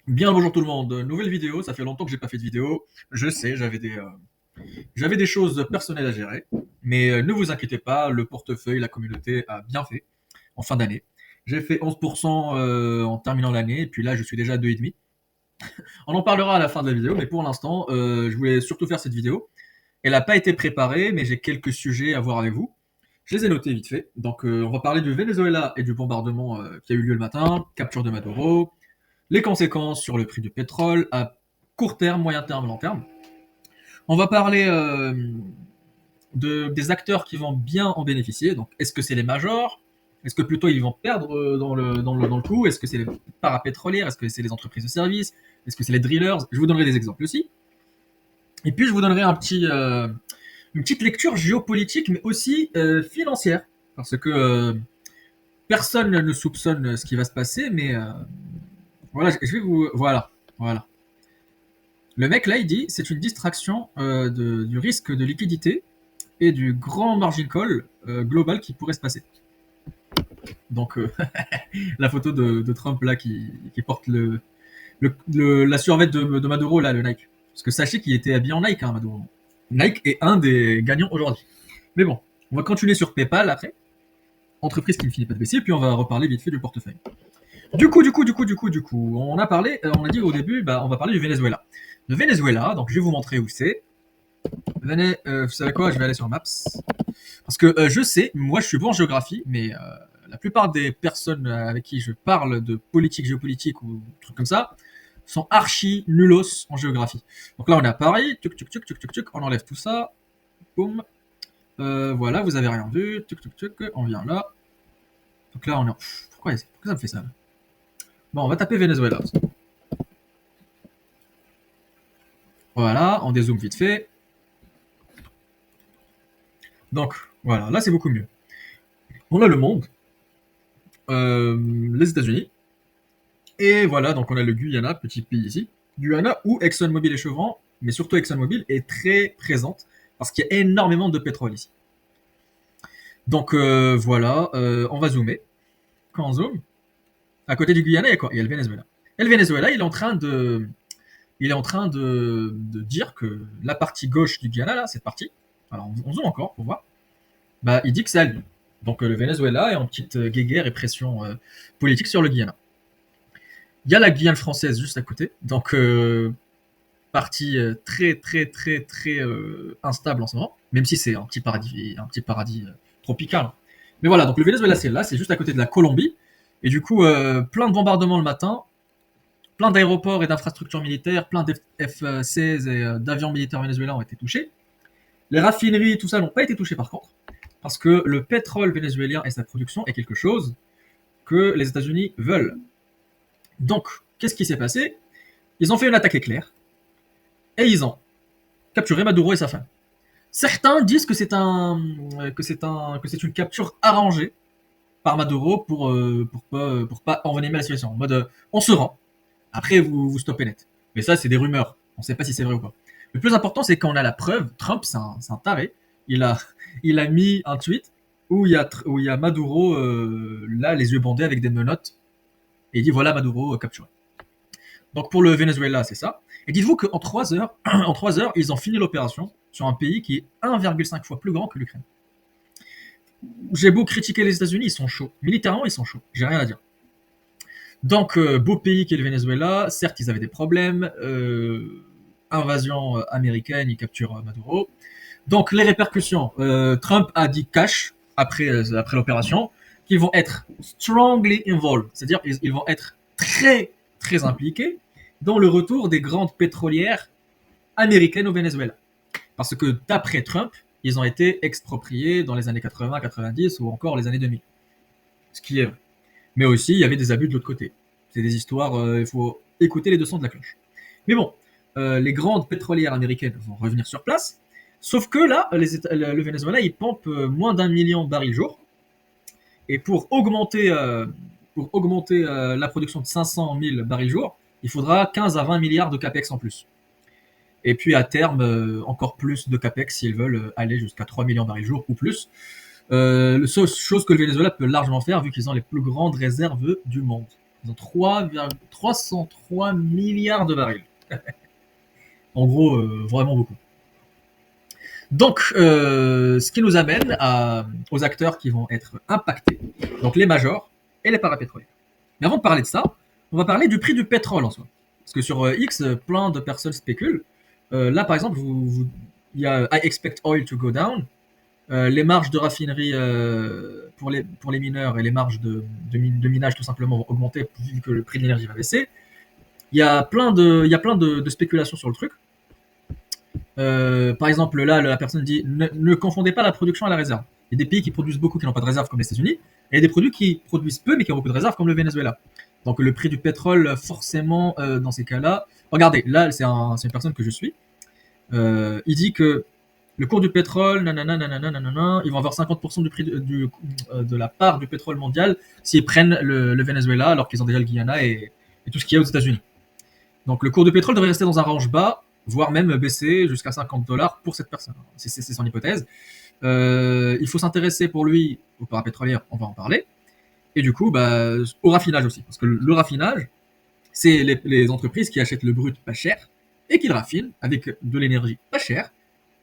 Bien bonjour tout le monde, nouvelle vidéo, ça fait longtemps que j'ai pas fait de vidéo. Je sais, j'avais des choses personnelles à gérer, mais ne vous inquiétez pas, le portefeuille, la communauté a bien fait en fin d'année. J'ai fait 11% en terminant l'année, et puis là je suis déjà à 2,5. On en parlera à la fin de la vidéo, mais pour l'instant, je voulais surtout faire cette vidéo. Elle n'a pas été préparée, mais j'ai quelques sujets à voir avec vous. Je les ai notés vite fait. Donc on va parler du Venezuela et du bombardement qui a eu lieu le matin, capture de Maduro, les conséquences sur le prix du pétrole à court terme, moyen terme, long terme. On va parler des acteurs qui vont bien en bénéficier. Donc, est-ce que c'est les majors? Est-ce que plutôt ils vont perdre dans le coup? Est-ce que c'est les parapétrolières? Est-ce que c'est les entreprises de services? Est-ce que c'est les drillers? Je vous donnerai des exemples aussi. Et puis, je vous donnerai une petite lecture géopolitique, mais aussi financière. Parce que personne ne soupçonne ce qui va se passer, mais voilà, je vais vous. Voilà. Voilà. Le mec là, il dit c'est une distraction du risque de liquidité et du grand margin call global qui pourrait se passer. Donc la photo de Trump là qui porte la survêt de Maduro là, le Nike. Parce que sachez qu'il était habillé en Nike, hein, Maduro. Nike est un des gagnants aujourd'hui. Mais bon, on va continuer sur PayPal après. Entreprise qui ne finit pas de baisser, puis on va reparler vite fait du portefeuille. Du coup, on a parlé, on a dit au début, bah, on va parler du Venezuela. Le Venezuela, donc je vais vous montrer où c'est. Venez, vous savez quoi, je vais aller sur Maps. Parce que je sais, moi je suis bon en géographie, mais la plupart des personnes avec qui je parle de politique, géopolitique ou trucs comme ça, sont archi nulos en géographie. Donc là on est à Paris, on enlève tout ça, boum. Voilà, vous avez rien vu, on vient là. Donc là on est. Pourquoi ça me fait ça là? Bon, on va taper Venezuela. Voilà, on dézoome vite fait. Donc voilà, là c'est beaucoup mieux. On a le monde, les États-Unis, et voilà, donc on a le Guyana, petit pays ici. Guyana où ExxonMobil et Chevron, mais surtout ExxonMobil, est très présente parce qu'il y a énormément de pétrole ici. Donc voilà, on va zoomer. Quand on zoome, à côté du Guyana, il y a quoi? Il y a le Venezuela. Et le Venezuela, il est en train de dire que la partie gauche du Guyana, là, cette partie, alors on zoome encore pour voir, bah, il dit que c'est à lui. Donc le Venezuela est en petite guéguerre et pression politique sur le Guyana. Il y a la Guyane française juste à côté, donc partie très très très très instable en ce moment, même si c'est un petit paradis tropical. Mais voilà, donc le Venezuela c'est là, c'est juste à côté de la Colombie, et du coup plein de bombardements le matin, plein d'aéroports et d'infrastructures militaires, plein d'F-16 et d'avions militaires vénézuéliens ont été touchés. Les raffineries, tout ça n'ont pas été touchés par contre, parce que le pétrole vénézuélien et sa production est quelque chose que les États-Unis veulent. Donc, qu'est-ce qui s'est passé? Ils ont fait une attaque éclair et ils ont capturé Maduro et sa femme. Certains disent que c'est une capture arrangée par Maduro pour pas envenimer la situation. En mode, on se rend. Après, vous stoppez net. Mais ça, c'est des rumeurs. On ne sait pas si c'est vrai ou pas. Le plus important, c'est qu'on a la preuve. Trump, c'est un taré. Il a, il a mis un tweet où il y a Maduro, là, les yeux bandés avec des menottes. Et il dit voilà Maduro capturé. Donc pour le Venezuela, c'est ça. Et dites-vous qu'en 3 heures, en 3 heures, ils ont fini l'opération sur un pays qui est 1,5 fois plus grand que l'Ukraine. J'ai beau critiquer les États-Unis, ils sont chauds. Militairement, ils sont chauds. J'ai rien à dire. Donc, beau pays qu'est le Venezuela. Certes, ils avaient des problèmes. Invasion américaine, ils capturent Maduro. Donc, les répercussions. Trump a dit cash après l'opération qu'ils vont être strongly involved, c'est-à-dire ils vont être très très impliqués dans le retour des grandes pétrolières américaines au Venezuela. Parce que d'après Trump, ils ont été expropriés dans les années 80, 90 ou encore les années 2000. Ce qui est vrai. Mais aussi, il y avait des abus de l'autre côté. C'est des histoires, il faut écouter les deux sons de la cloche. Mais bon, les grandes pétrolières américaines vont revenir sur place. Sauf que là, le Venezuela, il pompe moins d'1 million de barils jour. Et pour augmenter la production de 500 000 barils jour, il faudra 15 à 20 milliards de capex en plus. Et puis à terme, encore plus de capex s'ils veulent aller jusqu'à 3 millions de barils jour ou plus. Chose que le Venezuela peut largement faire vu qu'ils ont les plus grandes réserves du monde. Ils ont 303 milliards de barils. En gros, vraiment beaucoup. Donc, ce qui nous amène aux acteurs qui vont être impactés. Donc, les majors et les parapétroliers. Mais avant de parler de ça, on va parler du prix du pétrole en soi. Parce que sur X, plein de personnes spéculent. Là, par exemple, il y a I expect oil to go down. Les marges de raffinerie pour les mineurs et les marges de minage tout simplement vont augmenter vu que le prix de l'énergie va baisser. Il y a plein de spéculations sur le truc. Par exemple, là, la personne dit ne confondez pas la production à la réserve. Il y a des pays qui produisent beaucoup qui n'ont pas de réserve comme les États-Unis, et il y a des produits qui produisent peu mais qui ont beaucoup de réserves comme le Venezuela. Donc le prix du pétrole, forcément, dans ces cas-là. Regardez, là, c'est une personne que je suis. Il dit que le cours du pétrole, nanana, ils vont avoir 50% du prix de la part du pétrole mondial s'ils prennent le Venezuela alors qu'ils ont déjà le Guyana et tout ce qu'il y a aux États-Unis. Donc le cours du pétrole devrait rester dans un range bas, voire même baisser jusqu'à $50 pour cette personne. C'est son hypothèse. Il faut s'intéresser pour lui aux parapétrolières, on va en parler. Et du coup, au raffinage aussi. Parce que le raffinage, c'est les entreprises qui achètent le brut pas cher et qui le raffinent avec de l'énergie pas chère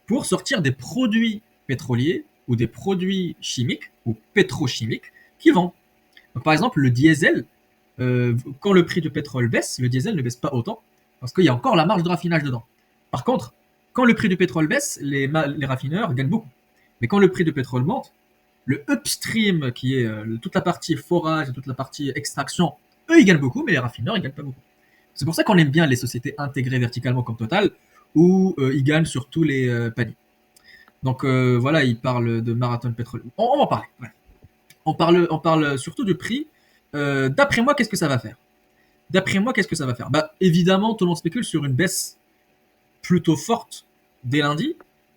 pour sortir des produits pétroliers ou des produits chimiques ou pétrochimiques qui vendent. Donc, par exemple, le diesel, quand le prix du pétrole baisse, le diesel ne baisse pas autant parce qu'il y a encore la marge de raffinage dedans. Par contre, quand le prix du pétrole baisse, les raffineurs gagnent beaucoup. Mais quand le prix du pétrole monte, le upstream, qui est toute la partie forage et toute la partie extraction, eux, ils gagnent beaucoup, mais les raffineurs, ils gagnent pas beaucoup. C'est pour ça qu'on aime bien les sociétés intégrées verticalement comme Total, où ils gagnent sur tous les paniers. Donc voilà, ils parlent de Marathon Pétrole. On va en parler. Ouais. On parle surtout du prix. D'après moi, qu'est-ce que ça va faire? Évidemment, tout le monde spécule sur une baisse plutôt forte dès lundi,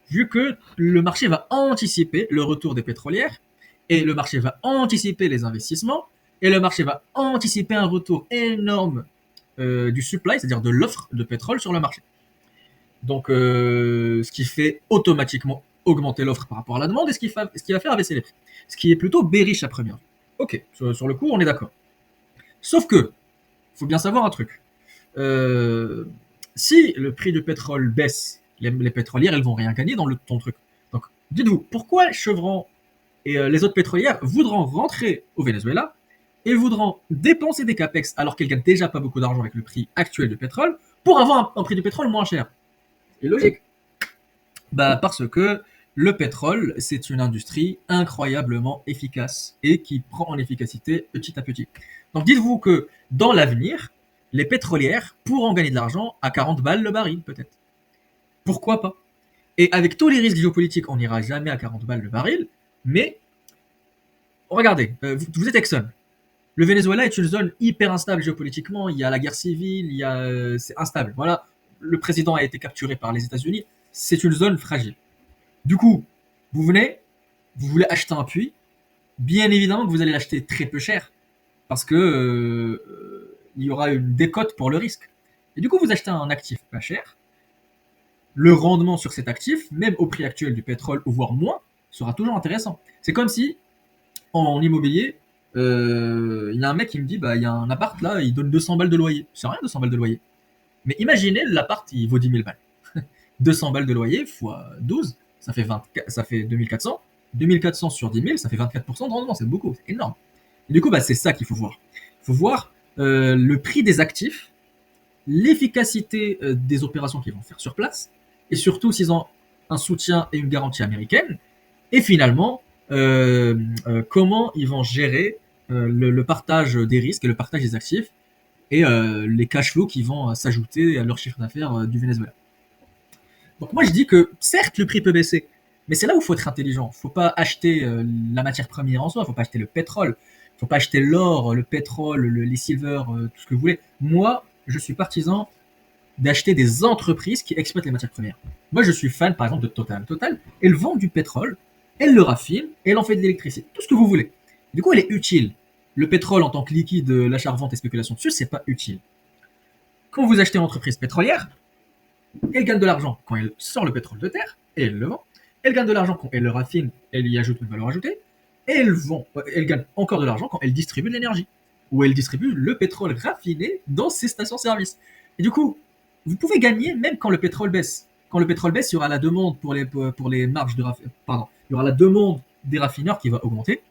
vu que le marché va anticiper le retour des pétrolières, et le marché va anticiper les investissements, et le marché va anticiper un retour énorme du supply, c'est-à-dire de l'offre de pétrole sur le marché. Donc, ce qui fait automatiquement augmenter l'offre par rapport à la demande, et ce qui va faire abaisser les prix. Ce qui est plutôt bearish à première vue. Ok, sur le coup, on est d'accord. Sauf que, faut bien savoir un truc. Si le prix du pétrole baisse, les pétrolières, elles vont rien gagner dans le truc. Donc, dites-vous, pourquoi Chevron et les autres pétrolières voudront rentrer au Venezuela et voudront dépenser des capex alors qu'elles gagnent déjà pas beaucoup d'argent avec le prix actuel du pétrole pour avoir un prix du pétrole moins cher? C'est logique. Parce que le pétrole, c'est une industrie incroyablement efficace et qui prend en efficacité petit à petit. Donc dites-vous que dans l'avenir, les pétrolières pourront gagner de l'argent à 40 balles le baril, peut-être. Pourquoi pas? Et avec tous les risques géopolitiques, on n'ira jamais à 40 balles le baril, mais regardez, vous êtes Exxon. Le Venezuela est une zone hyper instable géopolitiquement, il y a la guerre civile, c'est instable. Voilà, le président a été capturé par les États-Unis, c'est une zone fragile. Du coup, vous voulez acheter un puits, bien évidemment que vous allez l'acheter très peu cher, parce que il y aura une décote pour le risque. Et du coup, vous achetez un actif pas cher, le rendement sur cet actif, même au prix actuel du pétrole, ou voire moins, sera toujours intéressant. C'est comme si, en immobilier, il y a un mec qui me dit, il y a un appart là, il donne 200 balles de loyer. C'est rien 200 balles de loyer. Mais imaginez, l'appart, il vaut 10 000 balles. 200 balles de loyer fois 12, ça fait 2400. 2400 sur 10 000, ça fait 24% de rendement, c'est beaucoup, c'est énorme. Et du coup, c'est ça qu'il faut voir. Il faut voir le prix des actifs, l'efficacité des opérations qu'ils vont faire sur place, et surtout s'ils ont un soutien et une garantie américaine, et finalement, comment ils vont gérer le partage des risques et le partage des actifs, et les cash flows qui vont s'ajouter à leur chiffre d'affaires du Venezuela. Donc moi je dis que certes le prix peut baisser, mais c'est là où il faut être intelligent. Il ne faut pas acheter la matière première en soi, il ne faut pas acheter le pétrole, il ne faut pas acheter l'or, le pétrole, les silver, tout ce que vous voulez. Moi, je suis partisan d'acheter des entreprises qui exploitent les matières premières. Moi je suis fan par exemple de Total. Total, elle vend du pétrole, elle le raffine, et elle en fait de l'électricité, tout ce que vous voulez. Du coup elle est utile. Le pétrole en tant que liquide, l'achat-revente et spéculation dessus, c'est pas utile. Quand vous achetez une entreprise pétrolière, elle gagne de l'argent quand elle sort le pétrole de terre et elle le vend. Elle gagne de l'argent quand elle le raffine, elle y ajoute une valeur ajoutée. Et elle gagne encore de l'argent quand elle distribue de l'énergie. où elle distribue le pétrole raffiné dans ses stations-service. Et du coup, vous pouvez gagner même quand le pétrole baisse. Quand le pétrole baisse, il y aura la demande pour les marges de pardon, il y aura la demande des raffineurs qui va augmenter.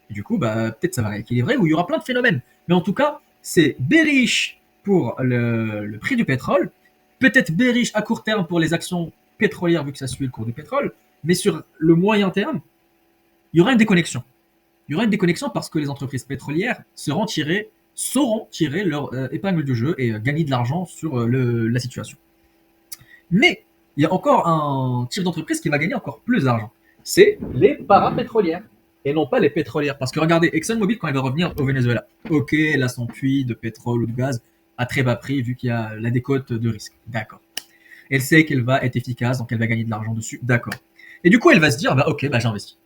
Et du coup, bah, peut-être ça va rééquilibrer, ou il y aura plein de phénomènes. Mais en tout cas, c'est bearish pour le prix du pétrole, peut-être bearish à court terme pour les actions pétrolières vu que ça suit le cours du pétrole, mais sur le moyen terme, il y aura une déconnexion. Il y aura une déconnexion parce que les entreprises pétrolières sauront tirer leur épingle du jeu et gagner de l'argent sur la situation. Mais il y a encore un type d'entreprise qui va gagner encore plus d'argent. C'est les parapétrolières et non pas les pétrolières. Parce que regardez, ExxonMobil, quand elle va revenir au Venezuela, ok, elle a son puits de pétrole ou de gaz à très bas prix vu qu'il y a la décote de risque. D'accord. Elle sait qu'elle va être efficace, donc elle va gagner de l'argent dessus. D'accord. Et du coup, elle va se dire, bah, ok, bah, j'investis.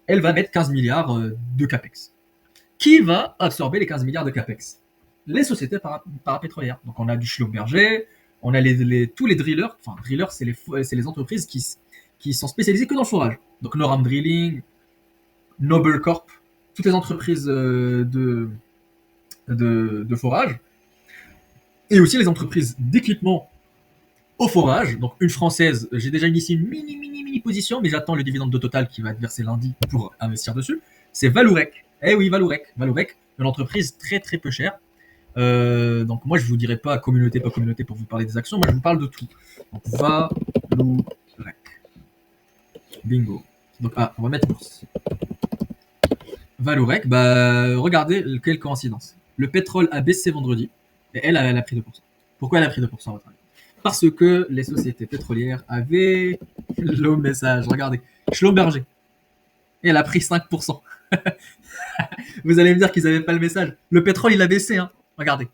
Elle va mettre 15 milliards de capex. Qui va absorber les 15 milliards de capex? Les sociétés parapétrolières. Donc on a du Schlumberger, on a tous les drillers. Enfin, drillers, c'est les entreprises qui sont spécialisées que dans le forage. Donc Noram Drilling, Noble Corp, toutes les entreprises de forage. Et aussi les entreprises d'équipement au forage. Donc une française, j'ai déjà initié une mini position, mais j'attends le dividende de Total qui va être versé lundi pour investir dessus. C'est Valourec. Eh oui, Valourec. Valourec, une entreprise très très peu chère. Donc moi je vous dirai pas communauté, pas communauté pour vous parler des actions, moi je vous parle de tout. Donc Valourec. Bingo. Donc on va mettre bourse. Valourec, bah regardez quelle coïncidence. Le pétrole a baissé vendredi et elle a pris 2%. Pourquoi elle a pris 2% à votre avis? Parce que les sociétés pétrolières avaient le message. Regardez, Schlumberger. Et elle a pris 5%. Vous allez me dire qu'ils n'avaient pas le message. Le pétrole, il a baissé. Hein. Regardez.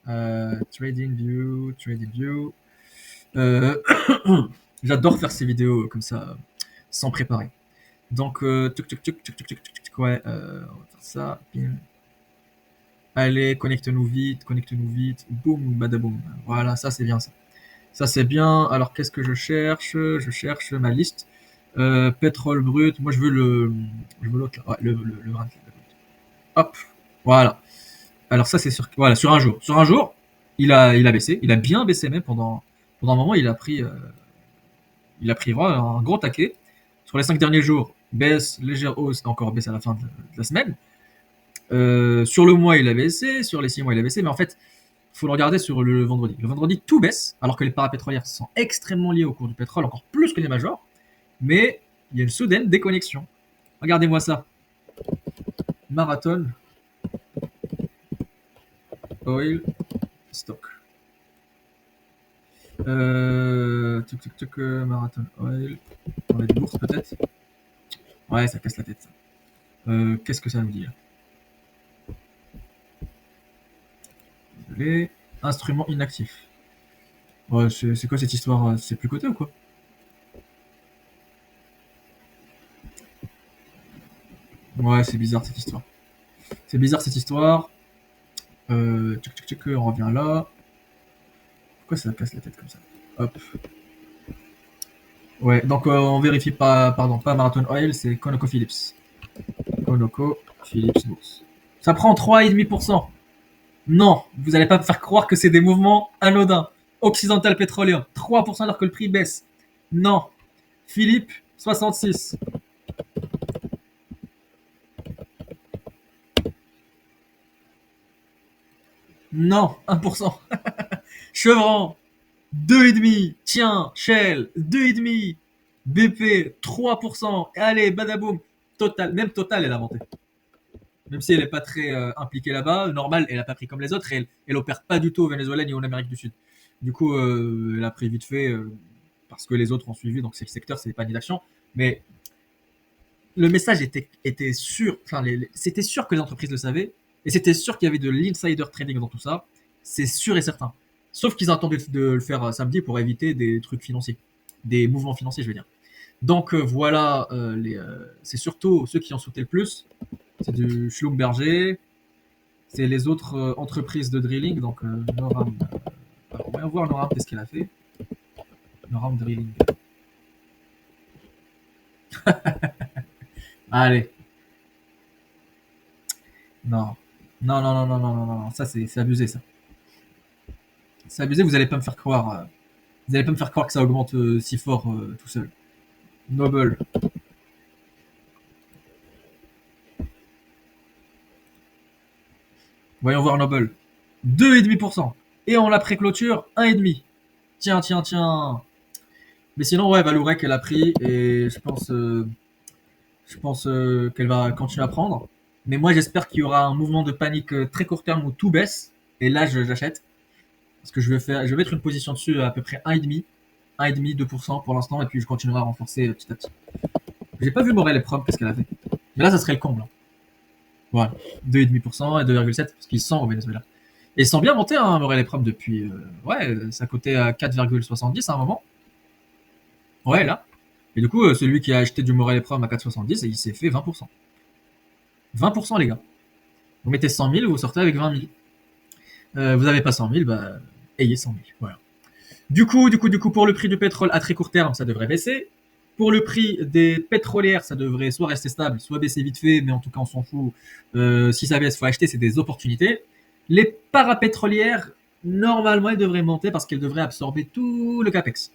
Trading View. Euh, J'adore faire ces vidéos comme ça, sans préparer. Donc, ouais, on va faire ça. Bim. Allez, connecte-nous vite. Boum, badaboum. Voilà, ça c'est bien ça. Ça c'est bien. Alors, qu'est-ce que je cherche? Je cherche ma liste. Pétrole brut. Moi, je veux l'autre là. Ouais, le 20. Hop, voilà. Alors ça c'est sur, voilà, sur un jour. Sur un jour, il a baissé. Il a bien baissé même pendant un moment. Il a pris voilà, un gros taquet. Sur les 5 derniers jours, baisse, légère hausse, encore baisse à la fin de la semaine. Sur le mois, il a baissé. Sur les 6 mois, il a baissé. Mais en fait, il faut le regarder sur le vendredi. Le vendredi, tout baisse, alors que les parapétrolières sont extrêmement liées au cours du pétrole, encore plus que les majors. Mais il y a une soudaine déconnexion. Regardez-moi ça. Marathon Oil Stock. Marathon Oil. On va être bourse peut-être. Ouais, ça casse la tête. Qu'est-ce que ça nous dit là? Désolé. Instrument inactif. Ouais, c'est quoi cette histoire? C'est plus coté ou quoi? Ouais, c'est bizarre cette histoire. C'est bizarre cette histoire. On revient là. Pourquoi ça casse la tête comme ça? Hop. Ouais, donc on vérifie pas, pardon, pas Marathon Oil, c'est ConocoPhillips. ConocoPhillips Bourse. Ça prend 3,5%. Non, vous n'allez pas me faire croire que c'est des mouvements anodins. Occidental Petroleum, 3% alors que le prix baisse. Non. Philippe, 66. Non, 1%. Chevron, 2,5. Tiens, Shell, 2,5. BP, 3%. Et allez, badaboum. Total, même Total, elle a monté. Même si elle n'est pas très impliquée là-bas, normal, elle n'a pas pris comme les autres, elle opère pas du tout au Venezuela ni en Amérique du Sud. Du coup, elle a pris vite fait parce que les autres ont suivi, donc c'est le secteur, c'est des paniers d'action. Mais le message était sûr, enfin, c'était sûr que les entreprises le savaient, et c'était sûr qu'il y avait de l'insider trading dans tout ça, c'est sûr et certain. Sauf qu'ils attendaient de le faire samedi pour éviter des trucs financiers, des mouvements financiers, je veux dire. Donc voilà, c'est surtout ceux qui ont sauté le plus, c'est du Schlumberger, c'est les autres entreprises de drilling, donc Noram. Alors, on va voir Noram, qu'est-ce qu'elle a fait. Noram Drilling. Allez. Non. Non, non, non, non, non, non, non, ça c'est abusé ça. C'est abusé, vous allez pas me faire croire. Vous allez pas me faire croire que ça augmente si fort tout seul. Noble. Voyons voir Noble. 2,5%. Et en la pré-clôture, 1,5%. Tiens, tiens, tiens. Mais sinon, ouais, Valourec, elle a pris et je pense qu'elle va continuer à prendre. Mais moi, j'espère qu'il y aura un mouvement de panique très court terme où tout baisse. Et là, j'achète. Parce que je vais mettre une position dessus à peu près 1,5%, 1,5%, 2% pour l'instant. Et puis, je continuerai à renforcer petit à petit. J'ai pas vu Morel et Prom, qu'est-ce qu'elle a fait. Mais là, ça serait le comble. Hein. Voilà. 2,5% et 2,7% parce qu'ils sont au Venezuela. Et ils sont bien montés, hein, Morel et Prom, depuis. Ouais, ça coûtait à 4,70 à un moment. Ouais, là. Et du coup, celui qui a acheté du Morel et Prom à 4,70, il s'est fait 20%. 20%, les gars. Vous mettez 100 000, vous sortez avec 20 000. Vous n'avez pas 100 000, bah, ayez 100 000. Voilà. Du coup, pour le prix du pétrole à très court terme, ça devrait baisser. Pour le prix des pétrolières, ça devrait soit rester stable, soit baisser vite fait, mais en tout cas, on s'en fout. Si ça baisse, il faut acheter, c'est des opportunités. Les parapétrolières, normalement, elles devraient monter parce qu'elles devraient absorber tout le capex.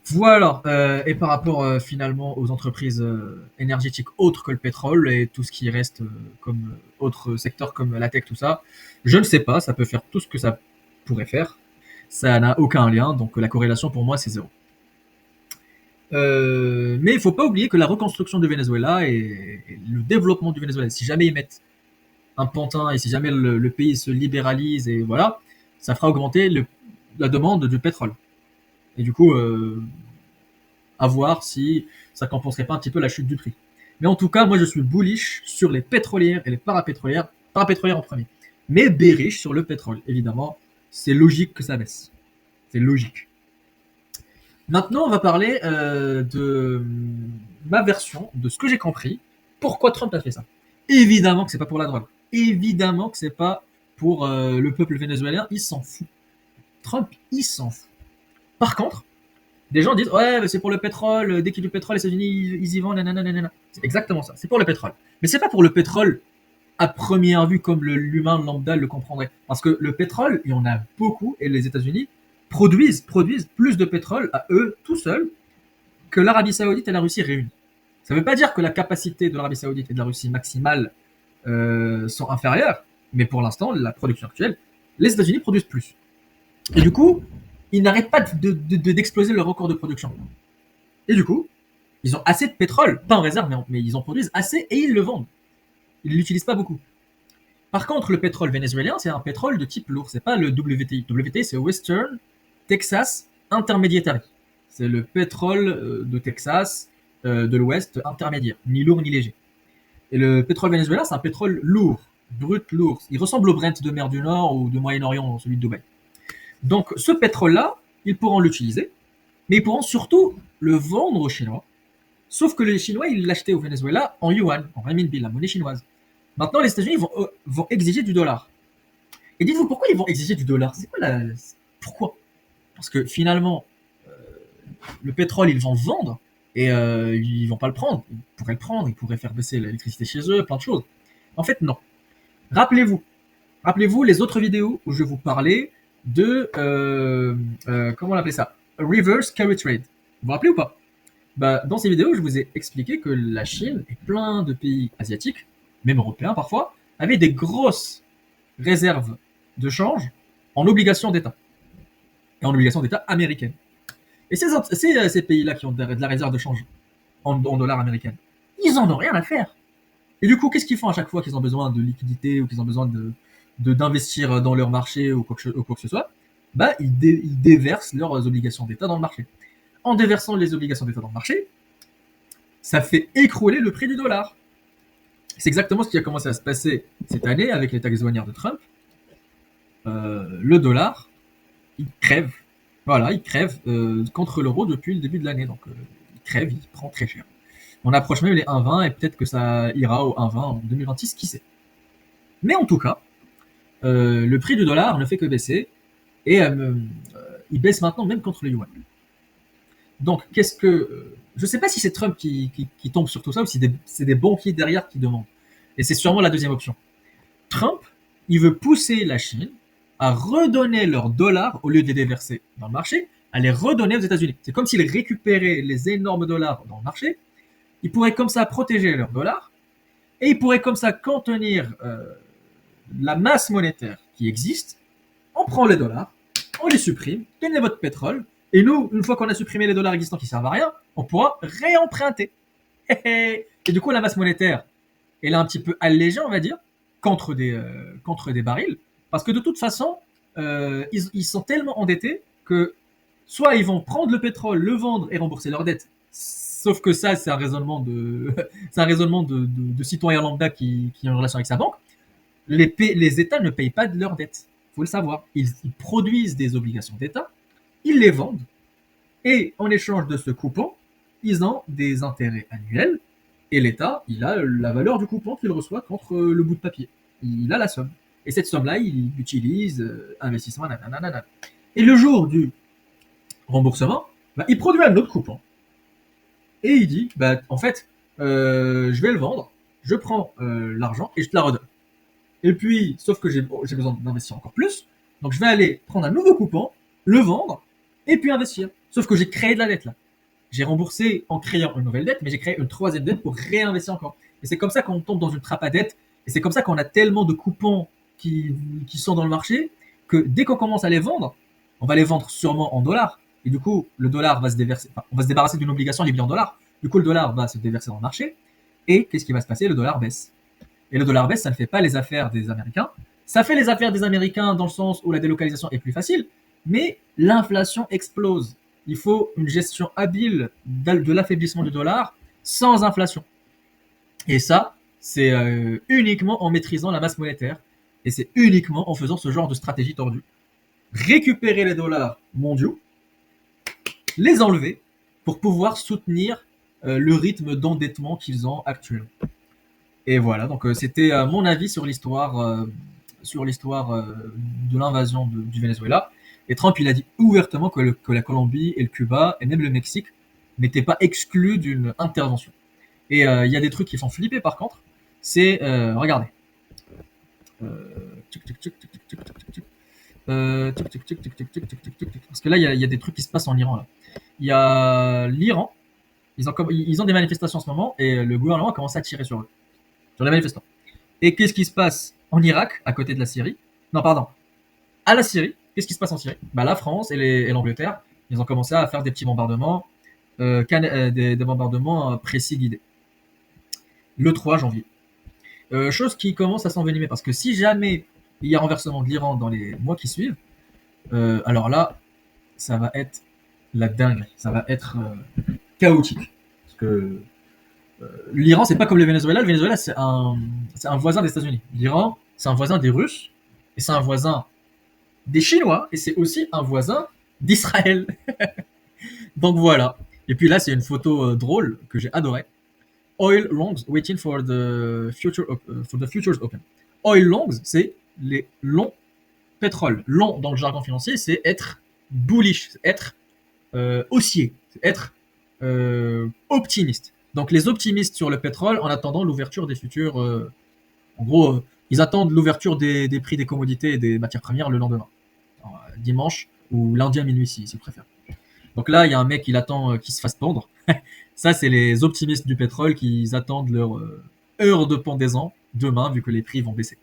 Voilà. Et par rapport finalement aux entreprises énergétiques autres que le pétrole et tout ce qui reste comme autres secteurs comme la tech, tout ça, je ne sais pas. Ça peut faire tout ce que ça pourrait faire. Ça n'a aucun lien. Donc la corrélation pour moi, c'est zéro. Mais il ne faut pas oublier que la reconstruction du Venezuela et le développement du Venezuela, si jamais ils mettent un pantin et si jamais le pays se libéralise et voilà, ça fera augmenter la demande du pétrole. Et du coup, à voir si ça compenserait pas un petit peu la chute du prix. Mais en tout cas, moi je suis bullish sur les pétrolières et les parapétrolières, parapétrolières en premier. Mais bearish sur le pétrole, évidemment. C'est logique que ça baisse. C'est logique. Maintenant, on va parler de ma version, de ce que j'ai compris. Pourquoi Trump a fait ça? Évidemment que c'est pas pour la drogue. Évidemment que c'est pas pour le peuple vénézuélien. Il s'en fout. Trump, il s'en fout. Par contre, des gens disent ouais, c'est pour le pétrole. Dès qu'il y a du pétrole, les États-Unis ils y vont. Nanana, nanana. C'est exactement ça. C'est pour le pétrole. Mais c'est pas pour le pétrole à première vue comme l'humain lambda le comprendrait. Parce que le pétrole, il y en a beaucoup et les États-Unis produisent plus de pétrole à eux tout seuls que l'Arabie Saoudite et la Russie réunies. Ça ne veut pas dire que la capacité de l'Arabie Saoudite et de la Russie maximale sont inférieures, mais pour l'instant, la production actuelle, les États-Unis produisent plus. Et du coup, ils n'arrêtent pas d'exploser leur record de production. Et du coup, ils ont assez de pétrole, pas en réserve, mais ils en produisent assez et ils le vendent. Ils ne l'utilisent pas beaucoup. Par contre, le pétrole vénézuélien, c'est un pétrole de type lourd, c'est pas le WTI. WTI, c'est Western Texas Intermediary. C'est le pétrole de Texas, de l'Ouest intermédiaire, ni lourd ni léger. Et le pétrole vénézuélien, c'est un pétrole lourd, brut lourd. Il ressemble au Brent de mer du Nord ou du Moyen-Orient, celui de Dubaï. Donc ce pétrole-là, ils pourront l'utiliser, mais ils pourront surtout le vendre aux Chinois. Sauf que les Chinois, ils l'achetaient au Venezuela en yuan, en renminbi, la monnaie chinoise. Maintenant, les États-Unis vont exiger du dollar. Et dites-vous pourquoi ils vont exiger du dollar? C'est quoi la. Pourquoi? Parce que finalement, le pétrole, ils vont vendre et ils vont pas le prendre. Ils pourraient le prendre, ils pourraient faire baisser l'électricité chez eux, plein de choses. En fait, non. Rappelez-vous, rappelez-vous les autres vidéos où je vous parlais de comment on appelait ça? Reverse carry trade. Vous vous rappelez ou pas? Bah, dans ces vidéos, je vous ai expliqué que la Chine et plein de pays asiatiques, même européens parfois, avaient des grosses réserves de change en obligations d'État et en obligations d'État américaines. Et ces pays-là qui ont de la réserve de change en dollars américains, ils en ont rien à faire. Et du coup, qu'est-ce qu'ils font à chaque fois qu'ils ont besoin de liquidité ou qu'ils ont besoin d'investir dans leur marché ou quoi que ce soit? Bah, ils déversent leurs obligations d'État dans le marché. En déversant les obligations d'État dans le marché, ça fait écrouler le prix du dollar. C'est exactement ce qui a commencé à se passer cette année avec les taxes douanières de Trump. Le dollar, il crève. Voilà, il crève contre l'euro depuis le début de l'année. Donc, il crève, il prend très cher. On approche même les 1,20 et peut-être que ça ira au 1,20 en 2026, qui sait. Mais en tout cas, le prix du dollar ne fait que baisser et il baisse maintenant même contre le yuan. Donc, je ne sais pas si c'est Trump qui tombe sur tout ça ou si c'est des banquiers derrière qui demandent. Et c'est sûrement la deuxième option. Trump, il veut pousser la Chine à redonner leurs dollars, au lieu de les déverser dans le marché, à les redonner aux États-Unis. C'est comme s'ils récupéraient les énormes dollars dans le marché. Ils pourraient comme ça protéger leurs dollars et ils pourraient comme ça contenir la masse monétaire qui existe. On prend les dollars, on les supprime, tenez votre pétrole, et nous, une fois qu'on a supprimé les dollars existants qui servent à rien, on pourra réemprunter. Et du coup, la masse monétaire, elle est un petit peu allégée, on va dire, contre des barils, parce que de toute façon, ils sont tellement endettés que soit ils vont prendre le pétrole, le vendre et rembourser leurs dettes. Sauf que ça, c'est un raisonnement c'est un raisonnement de citoyen lambda qui est en relation avec sa banque. Les États ne payent pas de leurs dettes. Il faut le savoir. Ils produisent des obligations d'État, ils les vendent, et en échange de ce coupon, ils ont des intérêts annuels, et l'État, il a la valeur du coupon qu'il reçoit contre le bout de papier. Il a la somme. Et cette somme-là, il l'utilise, investissement, nanana. Et le jour du remboursement, bah, il produit un autre coupon. Et il dit, bah, en fait, je vais le vendre, je prends l'argent et je te la redonne. Et puis, sauf que j'ai besoin d'investir encore plus, donc je vais aller prendre un nouveau coupon, le vendre, et puis investir. Sauf que j'ai créé de la dette là. J'ai remboursé en créant une nouvelle dette, mais j'ai créé une troisième dette pour réinvestir encore. Et c'est comme ça qu'on tombe dans une trappe à dette, et c'est comme ça qu'on a tellement de coupons qui sont dans le marché, que dès qu'on commence à les vendre, on va les vendre sûrement en dollars, et du coup, le dollar va se déverser, enfin, on va se débarrasser d'une obligation liée en dollars, du coup, le dollar va se déverser dans le marché, et qu'est-ce qui va se passer? Le dollar baisse. Et le dollar baisse, ça ne fait pas les affaires des Américains. Ça fait les affaires des Américains dans le sens où la délocalisation est plus facile, mais l'inflation explose. Il faut une gestion habile de l'affaiblissement du dollar sans inflation. Et ça, c'est uniquement en maîtrisant la masse monétaire. Et c'est uniquement en faisant ce genre de stratégie tordue. Récupérer les dollars mondiaux, les enlever pour pouvoir soutenir le rythme d'endettement qu'ils ont actuellement. Et voilà, donc c'était mon avis sur l'histoire de l'invasion du Venezuela. Et Trump, il a dit ouvertement que la Colombie et le Cuba, et même le Mexique, n'étaient pas exclus d'une intervention. Et il y a des trucs qui font flipper par contre. C'est, regardez. Parce que là, il y a des trucs qui se passent en Iran. Là. Il y a l'Iran. Ils ont des manifestations en ce moment et le gouvernement a commencé à tirer sur eux, sur les manifestants. Et qu'est-ce qui se passe en Irak, à côté de la Syrie? Non, pardon. À la Syrie, qu'est-ce qui se passe en Syrie? Bah, la France et l'Angleterre, ils ont commencé à faire des petits bombardements, des bombardements précis guidés. Le 3 janvier. Chose qui commence à s'envenimer, parce que si jamais il y a renversement de l'Iran dans les mois qui suivent, alors là, ça va être la dingue. Ça va être chaotique. Parce que l'Iran, c'est pas comme le Venezuela. Le Venezuela, c'est un voisin des États-Unis. L'Iran, c'est un voisin des Russes, et c'est un voisin des Chinois, et c'est aussi un voisin d'Israël. Donc voilà. Et puis là, c'est une photo drôle que j'ai adorée. Oil longs waiting for the futures open. Oil longs, c'est les longs pétrole. Long dans le jargon financier, c'est être bullish, c'est être haussier, c'est être optimiste. Donc les optimistes sur le pétrole en attendant l'ouverture des futurs. En gros, ils attendent l'ouverture des prix des commodités et des matières premières le lendemain, dimanche ou lundi à minuit si vous préférez. Donc là, il y a un mec qui attend qu'il se fasse pendre. Ça, c'est les optimistes du pétrole qui attendent leur heure de pendaison demain, vu que les prix vont baisser.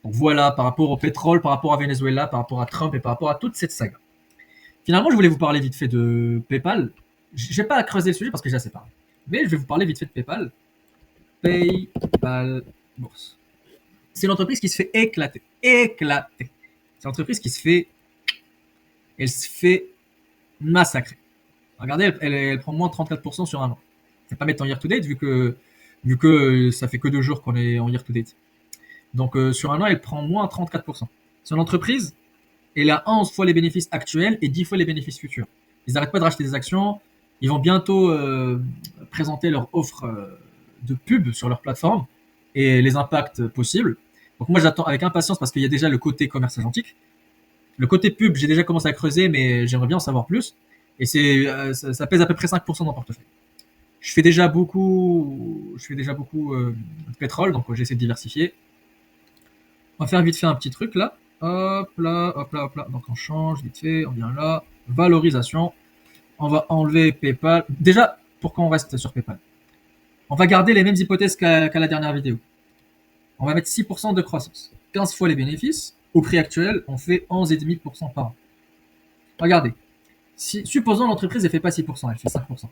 Donc voilà, par rapport au pétrole, par rapport à Venezuela, par rapport à Trump et par rapport à toute cette saga. Finalement, je voulais vous parler vite fait de PayPal. Je vais pas creuser le sujet parce que j'ai assez parlé. Mais je vais vous parler vite fait de PayPal. PayPal Bourse. C'est une entreprise qui se fait éclater. Éclater. C'est une entreprise qui se fait... Elle se fait massacrer. Regardez, elle prend moins de 34% sur un an. Je ne vais pas mettre en year-to-date vu que ça fait que 2 jours qu'on est en year-to-date. Donc sur un an, elle prend moins 34%. C'est une entreprise, elle a 11 fois les bénéfices actuels et 10 fois les bénéfices futurs. Ils n'arrêtent pas de racheter des actions. Ils vont bientôt présenter leur offre de pub sur leur plateforme et les impacts possibles. Donc moi, j'attends avec impatience parce qu'il y a déjà le côté commerce agentique. Le côté pub, j'ai déjà commencé à creuser, mais j'aimerais bien en savoir plus. Et ça pèse à peu près 5% dans le portefeuille. Je fais déjà beaucoup de pétrole, donc j'essaie de diversifier. On va faire vite fait un petit truc là. Hop là, hop là, hop là. Donc on change vite fait, on vient là. Valorisation. On va enlever PayPal. Déjà, pourquoi on reste sur PayPal? On va garder les mêmes hypothèses qu'à la dernière vidéo. On va mettre 6% de croissance. 15 fois les bénéfices. Au prix actuel, on fait 11,5% par an. Regardez. Supposons l'entreprise ne fait pas 6%, elle fait 5%.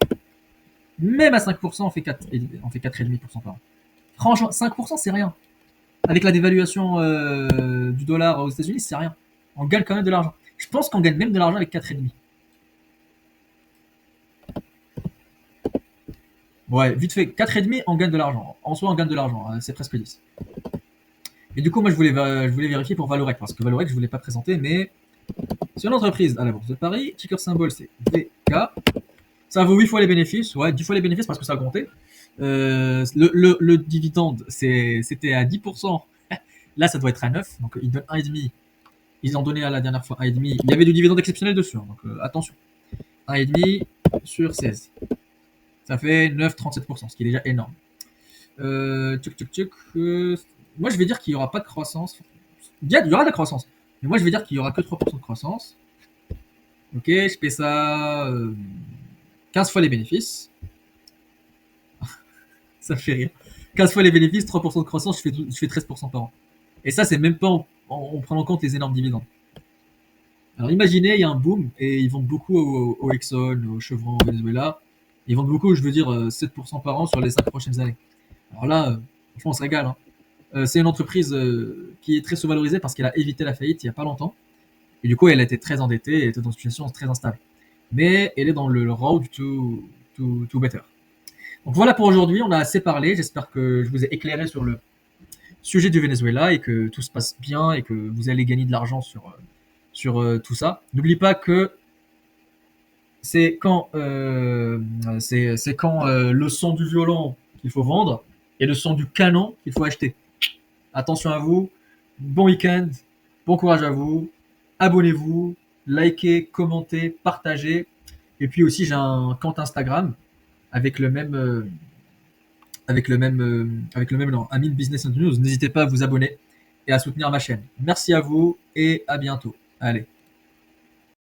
Même à 5%, on fait 4,5% par an. Franchement, 5%, c'est rien. Avec la dévaluation du dollar aux États-Unis, c'est rien. On gagne quand même de l'argent. Je pense qu'on gagne même de l'argent avec 4,5. Ouais, vite fait, 4,5, on gagne de l'argent. En soi, on gagne de l'argent. C'est presque 10. Et du coup, moi, je voulais vérifier pour Valorec, parce que Valorec, je ne voulais pas présenter, mais sur l'entreprise à la Bourse de Paris, ticker symbole, c'est VK. Ça vaut 8 fois les bénéfices, ouais, 10 fois les bénéfices parce que ça a compté. Le dividende, c'était à 10%. Là, ça doit être à 9, donc ils donnent 1,5. Ils ont donné à la dernière fois 1,5. Il y avait du dividende exceptionnel dessus, hein, donc attention. 1,5 sur 16. Ça fait 9,37%, ce qui est déjà énorme. Moi, je vais dire qu'il n'y aura pas de croissance. Il y aura de la croissance. Mais moi, je vais dire qu'il n'y aura que 3% de croissance. Ok, je fais ça 15 fois les bénéfices. Ça fait rire. 15 fois les bénéfices, 3% de croissance, je fais 13% par an. Et ça, c'est même pas en prenant en compte les énormes dividendes. Alors imaginez, il y a un boom et ils vendent beaucoup au Exxon, au Chevron, au Venezuela. Ils vendent beaucoup, je veux dire, 7% par an sur les 5 prochaines années. Alors là, franchement, on se régale, hein. C'est une entreprise qui est très sous-valorisée parce qu'elle a évité la faillite il n'y a pas longtemps. Et du coup, elle était très endettée, elle était dans une situation très instable. Mais elle est dans le road to better. Donc voilà pour aujourd'hui, on a assez parlé. J'espère que je vous ai éclairé sur le sujet du Venezuela et que tout se passe bien et que vous allez gagner de l'argent sur tout ça. N'oublie pas que c'est quand le son du violon qu'il faut vendre et le son du canon qu'il faut acheter. Attention à vous, bon week-end, bon courage à vous, abonnez-vous, likez, commentez, partagez. Et puis aussi, j'ai un compte Instagram avec le même nom, Amine Business and News. N'hésitez pas à vous abonner et à soutenir ma chaîne. Merci à vous et à bientôt. Allez.